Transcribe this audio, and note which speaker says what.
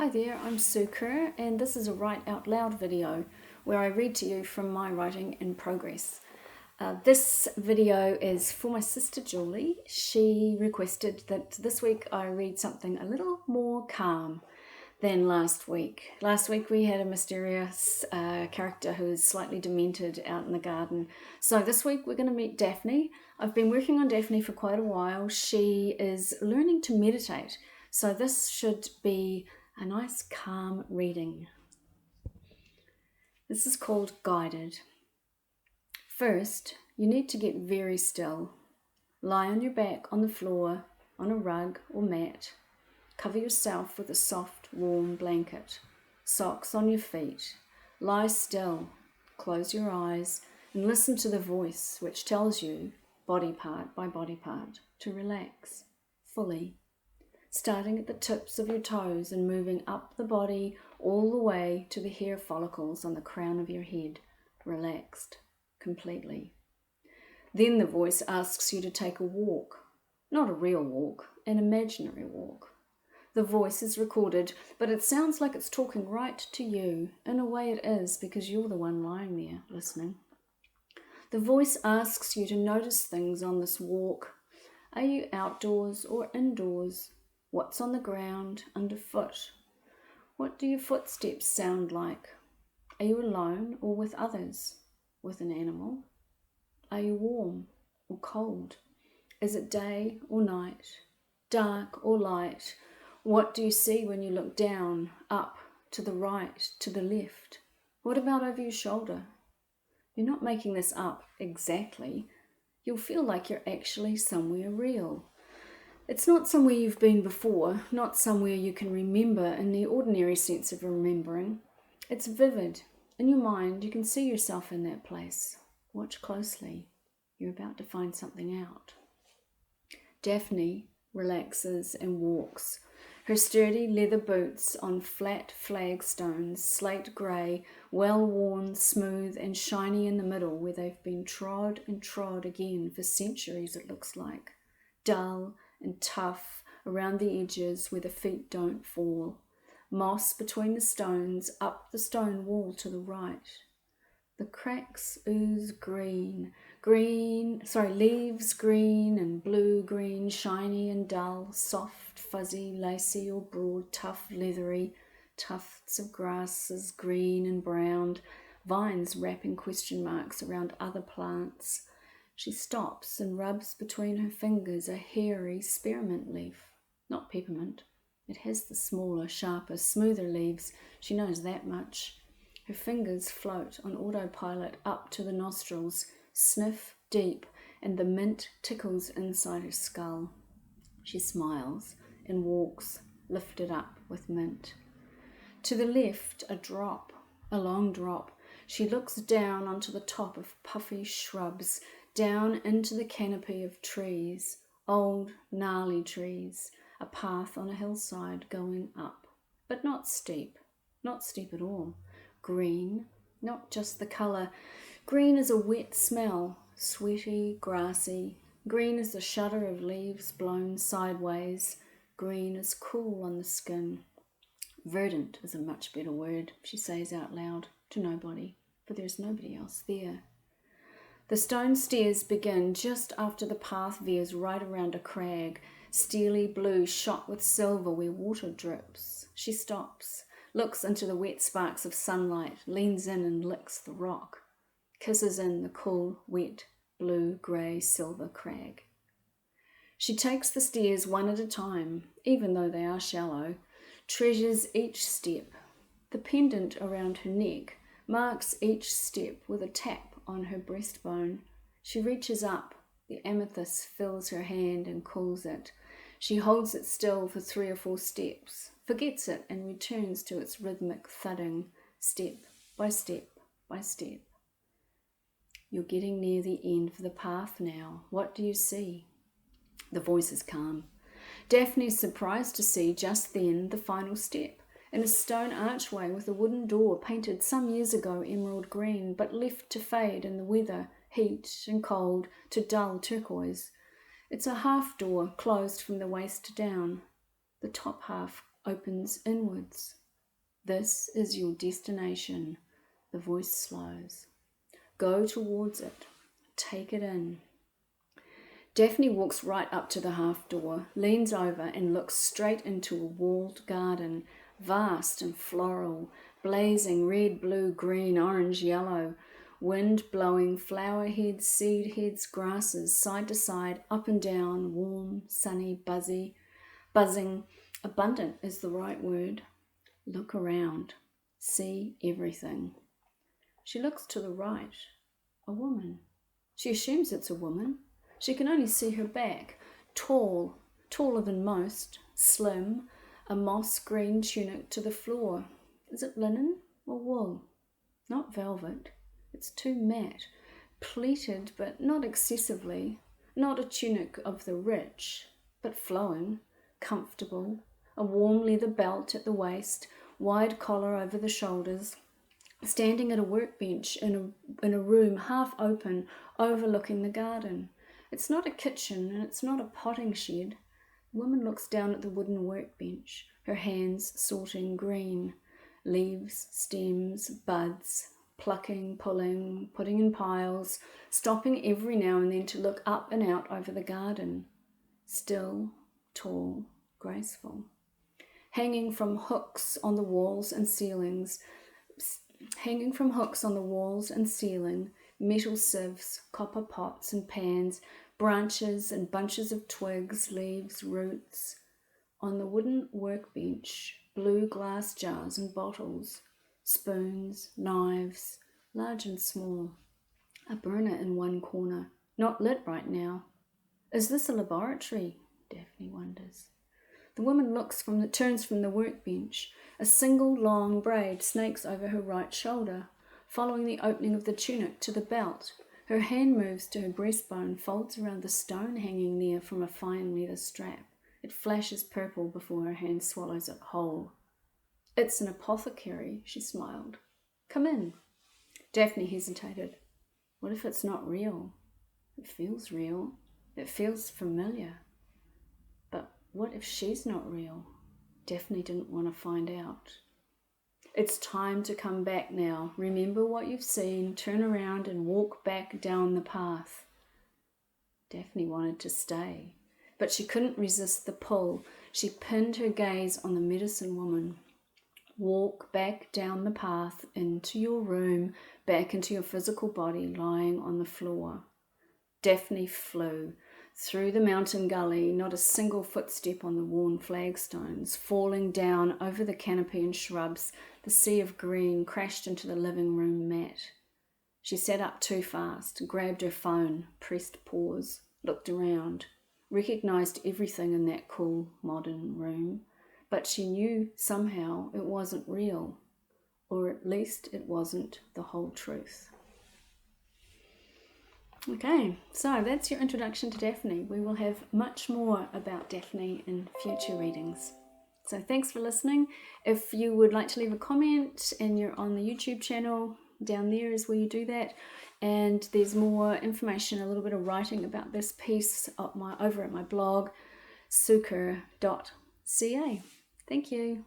Speaker 1: Hi there, I'm Sue Kerr, and this is a Write Out Loud video where I read to you from my writing in progress. This video is for my sister Julie. She requested that this week I read something a little more calm than last week. Last week we had a mysterious character who is slightly demented out in the garden. So this week we're going to meet Daphne. I've been working on Daphne for quite a while. She is learning to meditate. So this should be a nice calm reading. This is called Guided. First, you need to get very still. Lie on your back on the floor, on a rug or mat. Cover yourself with a soft, warm blanket. Socks on your feet. Lie still. Close your eyes and listen to the voice which tells you, body part by body part, to relax fully. Starting at the tips of your toes and moving up the body all the way to the hair follicles on the crown of your head, relaxed completely. Then the voice asks you to take a walk, not a real walk, an imaginary walk. The voice is recorded, but it sounds like it's talking right to you. In a way it is, because you're the one lying there listening. The voice asks you to notice things on this walk. Are you outdoors or indoors? What's on the ground underfoot? What do your footsteps sound like? Are you alone or with others? With an animal? Are you warm or cold? Is it day or night? Dark or light? What do you see when you look down, up, to the right, to the left? What about over your shoulder? You're not making this up exactly. You'll feel like you're actually somewhere real. It's not somewhere you've been before, not somewhere you can remember in the ordinary sense of remembering. It's vivid. In your mind, you can see yourself in that place. Watch closely. You're about to find something out. Daphne relaxes and walks. Her sturdy leather boots on flat flagstones, slate grey, well-worn, smooth and shiny in the middle where they've been trod and trod again for centuries, it looks like. Dull and tough around the edges where the feet don't fall. Moss between the stones, up the stone wall to the right. The cracks ooze leaves green and blue-green, shiny and dull, soft, fuzzy, lacy or broad, tough, leathery, tufts of grasses, green and brown, vines wrapping question marks around other plants. She stops and rubs between her fingers a hairy spearmint leaf, not peppermint. It has the smaller, sharper, smoother leaves. She knows that much. Her fingers float on autopilot up to the nostrils, sniff deep, and the mint tickles inside her skull. She smiles and walks, lifted up with mint. To the left, a long drop. She looks down onto the top of puffy shrubs, down into the canopy of trees, old, gnarly trees, a path on a hillside going up, but not steep at all. Green, not just the colour. Green is a wet smell, sweaty, grassy. Green is the shudder of leaves blown sideways. Green is cool on the skin. Verdant is a much better word, she says out loud to nobody, for there's nobody else there. The stone stairs begin just after the path veers right around a crag, steely blue shot with silver where water drips. She stops, looks into the wet sparks of sunlight, leans in and licks the rock, kisses in the cool, wet, blue, grey, silver crag. She takes the stairs one at a time, even though they are shallow, treasures each step. The pendant around her neck marks each step with a tap on her breastbone. She reaches up. The amethyst fills her hand and cools it. She holds it still for 3 or 4 steps, forgets it and returns to its rhythmic thudding, step by step by step. You're getting near the end of the path now. What do you see? The voice is calm. Daphne is surprised to see just then the final step, in a stone archway with a wooden door painted some years ago emerald green, but left to fade in the weather, heat and cold, to dull turquoise. It's a half door, closed from the waist down. The top half opens inwards. This is your destination. The voice slows. Go towards it. Take it in. Daphne walks right up to the half door, leans over and looks straight into a walled garden, vast and floral, blazing red, blue, green, orange, yellow, wind blowing flower heads, seed heads, grasses, side to side, up and down, warm, sunny, buzzing. Abundant is the right word. Look around. See everything. She looks to the right. A woman. She assumes it's a woman. She can only see her back. Tall, taller than most, slim, a moss green tunic to the floor. Is it linen or wool? Not velvet. It's too matte. Pleated, but not excessively. Not a tunic of the rich, but flowing, comfortable. A warm leather belt at the waist, wide collar over the shoulders. Standing at a workbench in a room half open, overlooking the garden. It's not a kitchen and it's not a potting shed. The woman looks down at the wooden workbench, her hands sorting green, leaves, stems, buds, plucking, pulling, putting in piles, stopping every now and then to look up and out over the garden. Still, tall, graceful. Hanging from hooks on the walls and ceilings, metal sieves, copper pots and pans, branches and bunches of twigs, leaves, roots. On the wooden workbench, blue glass jars and bottles, spoons, knives, large and small. A burner in one corner, not lit right now. Is this a laboratory? Daphne wonders. The woman turns from the workbench. A single long braid snakes over her right shoulder, following the opening of the tunic to the belt. Her hand moves to her breastbone, folds around the stone hanging near from a fine leather strap. It flashes purple before her hand swallows it whole. It's an apothecary, she smiled. Come in. Daphne hesitated. What if it's not real? It feels real. It feels familiar. But what if she's not real? Daphne didn't want to find out. It's time to come back now. Remember what you've seen, turn around and walk back down the path. Daphne wanted to stay, but she couldn't resist the pull. She pinned her gaze on the medicine woman. Walk back down the path, into your room, back into your physical body lying on the floor. Daphne flew. Through the mountain gully, not a single footstep on the worn flagstones, falling down over the canopy and shrubs, the sea of green crashed into the living room mat. She sat up too fast, grabbed her phone, pressed pause, looked around, recognised everything in that cool, modern room, but she knew somehow it wasn't real, or at least it wasn't the whole truth. Okay, so that's your introduction to Daphne. We will have much more about Daphne in future readings. So thanks for listening. If you would like to leave a comment and you're on the YouTube channel, down there is where you do that. And there's more information, a little bit of writing about this piece over at my blog, suker.ca. Thank you.